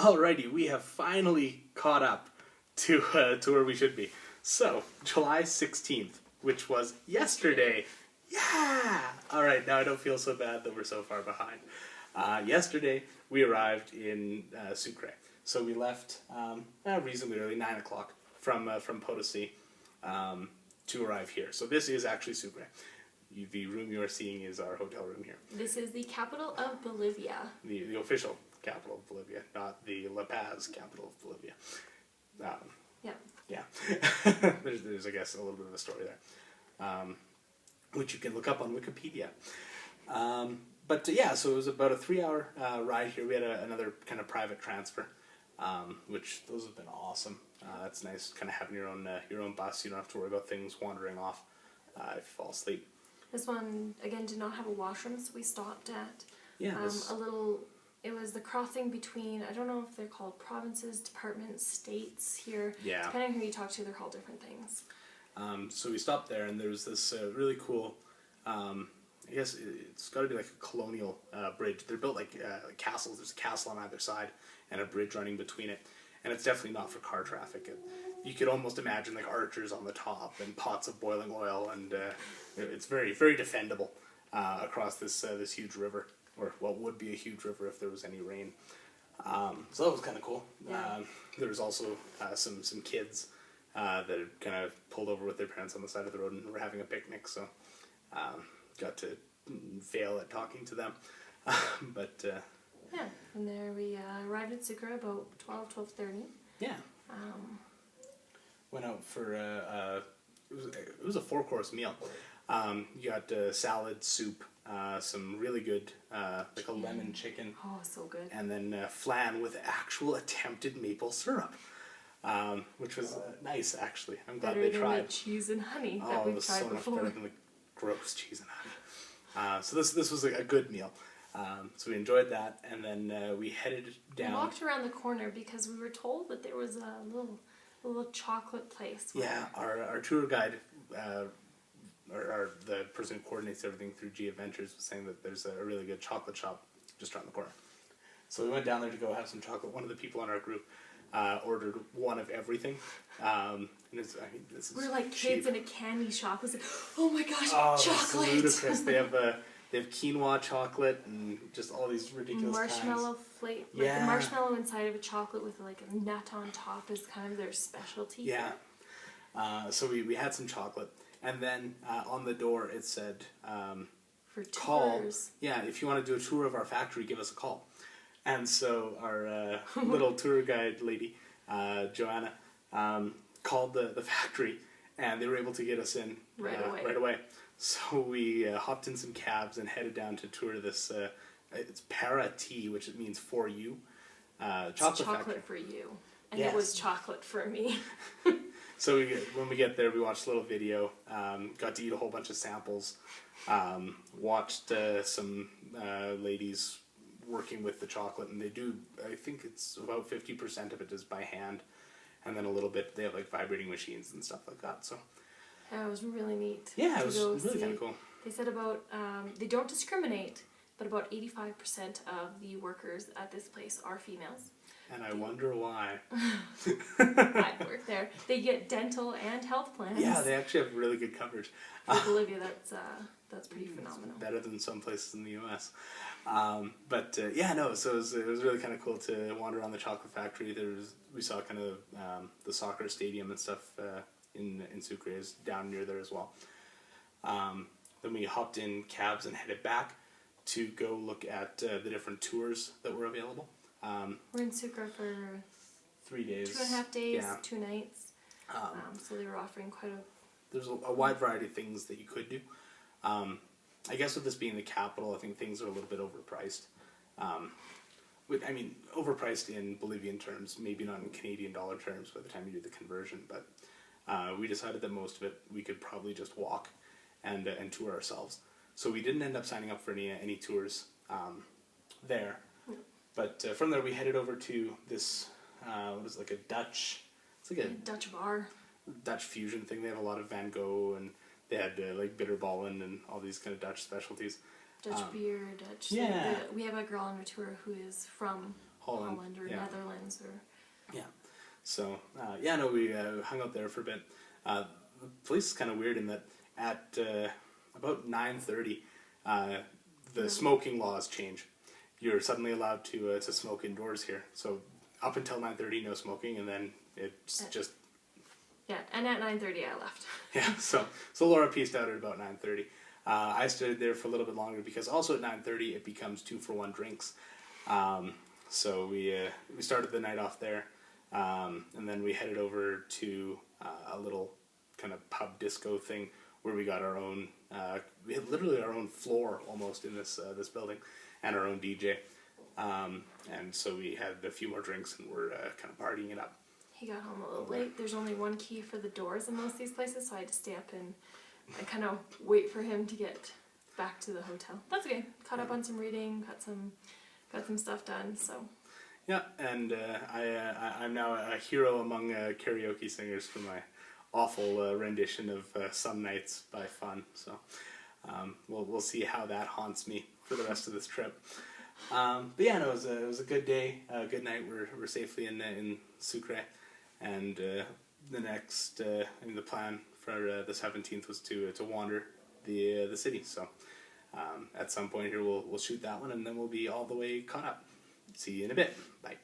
Alrighty, we have finally caught up to where we should be. So, July 16th, which was yesterday. Yeah! Alright, now I don't feel so bad that we're so far behind. Yesterday, we arrived in Sucre. So we left reasonably early, 9 o'clock, from Potosi to arrive here. So this is actually Sucre. The room you are seeing is our hotel room here. This is the capital of Bolivia. The official capital of Bolivia, not the La Paz capital of Bolivia. Yeah. there's, I guess, a little bit of a story there, which you can look up on Wikipedia. So it was about a 3-hour ride here. We had another kind of private transfer, which those have been awesome. It's nice kind of having your own bus. You don't have to worry about things wandering off if you fall asleep. This one, again, did not have a washroom, so we stopped at it was the crossing between, I don't know if they're called provinces, departments, states here. Yeah. Depending on who you talk to, they're called different things. So we stopped there, and there was this really cool, I guess it's got to be like a colonial bridge. They're built like castles. There's a castle on either side and a bridge running between it. And it's definitely not for car traffic. You could almost imagine like archers on the top and pots of boiling oil, and it's very, very defendable across this huge river, or what would be a huge river if there was any rain. So that was kind of cool. Yeah. There was also some kids that had kind of pulled over with their parents on the side of the road and were having a picnic, so got to fail at talking to them. Yeah, and there we arrived at Sucre about 12:30. Yeah. Went out for it was a 4-course meal. You got salad, soup, some really good like a lemon chicken. Oh, so good. And then flan with actual attempted maple syrup, which was nice actually. I'm glad they tried. Better than the cheese and honey that we've tried before. Oh, it was so much better than the gross cheese and honey. So this was a good meal. So we enjoyed that, and then we headed down. We walked around the corner because we were told that there was a little chocolate place. Yeah, our tour guide, or the person who coordinates everything through G Adventures, was saying that there's a really good chocolate shop just around the corner. So we went down there to go have some chocolate. One of the people in our group ordered one of everything. And this is we're like cheap. kids in a candy shop. It was like, oh my gosh, chocolate! It's ludicrous. They have quinoa chocolate and just all these ridiculous marshmallow kinds. flavor. Like the marshmallow inside of a chocolate with like a nut on top is kind of their specialty. Yeah. So we had some chocolate, and then on the door it said, for tours. Call. Yeah, if you want to do a tour of our factory, give us a call. And so our little tour guide lady, Joanna, called the factory, and they were able to get us in right away. So we hopped in some cabs and headed down to tour this, it's Para Tea, which it means for you, chocolate factory. For you. And yes. It was chocolate for me. So when we get there, we watched a little video, got to eat a whole bunch of samples, watched some ladies working with the chocolate, and they do, I think it's about 50% of it is by hand, and then a little bit, they have like vibrating machines and stuff like that, so. Yeah, it was really neat. Yeah, it was really kind of cool. They said about, they don't discriminate, but about 85% of the workers at this place are females. And I wonder why. I work there. They get dental and health plans. Yeah, they actually have really good coverage. For Bolivia, that's pretty phenomenal. It's better than some places in the U.S. So it was really kind of cool to wander around the chocolate factory. We saw kind of the soccer stadium and stuff in Sucre is down near there as well. Then we hopped in cabs and headed back to go look at the different tours that were available. We're in Sucre for 3 days. 2.5 days, yeah. 2 nights. So they were offering There's a wide variety of things that you could do. I guess with this being the capital, I think things are a little bit overpriced. Overpriced in Bolivian terms, maybe not in Canadian dollar terms by the time you do the conversion, but we decided that most of it we could probably just walk and tour ourselves. So we didn't end up signing up for any tours there. But from there we headed over to this, it's like a Dutch bar. Dutch fusion thing. They have a lot of Van Gogh, and they had like bitterballen and all these kind of Dutch specialties. Dutch beer, Dutch. Yeah. We have a girl on our tour who is from Holland or Netherlands or. Yeah. So we hung out there for a bit. The place is kind of weird in that at about 9:30, the smoking laws change. You're suddenly allowed to smoke indoors here. So up until 9:30, no smoking, and then it's just. Yeah, and at 9:30 I left. Yeah, so Laura pieced out at about 9:30. I stayed there for a little bit longer because also at 9:30 it becomes 2-for-1 drinks. So we started the night off there, and then we headed over to a little kind of pub disco thing where we got our own. We had literally our own floor almost in this building, and our own DJ. And so we had a few more drinks and we're kind of partying it up. He got home a little late. There's only one key for the doors in most of these places, so I had to stay up and kind of wait for him to get back to the hotel. That's okay. Caught up on some reading, got some stuff done. So. Yeah, and I'm now a hero among karaoke singers for my awful rendition of "Some Nights" by Fun. So we'll see how that haunts me for the rest of this trip. But yeah, no, it was a good day, a good night. We're safely in Sucre, and the next the plan for the 17th was to wander the city. So at some point here we'll shoot that one, and then we'll be all the way caught up. See you in a bit. Bye.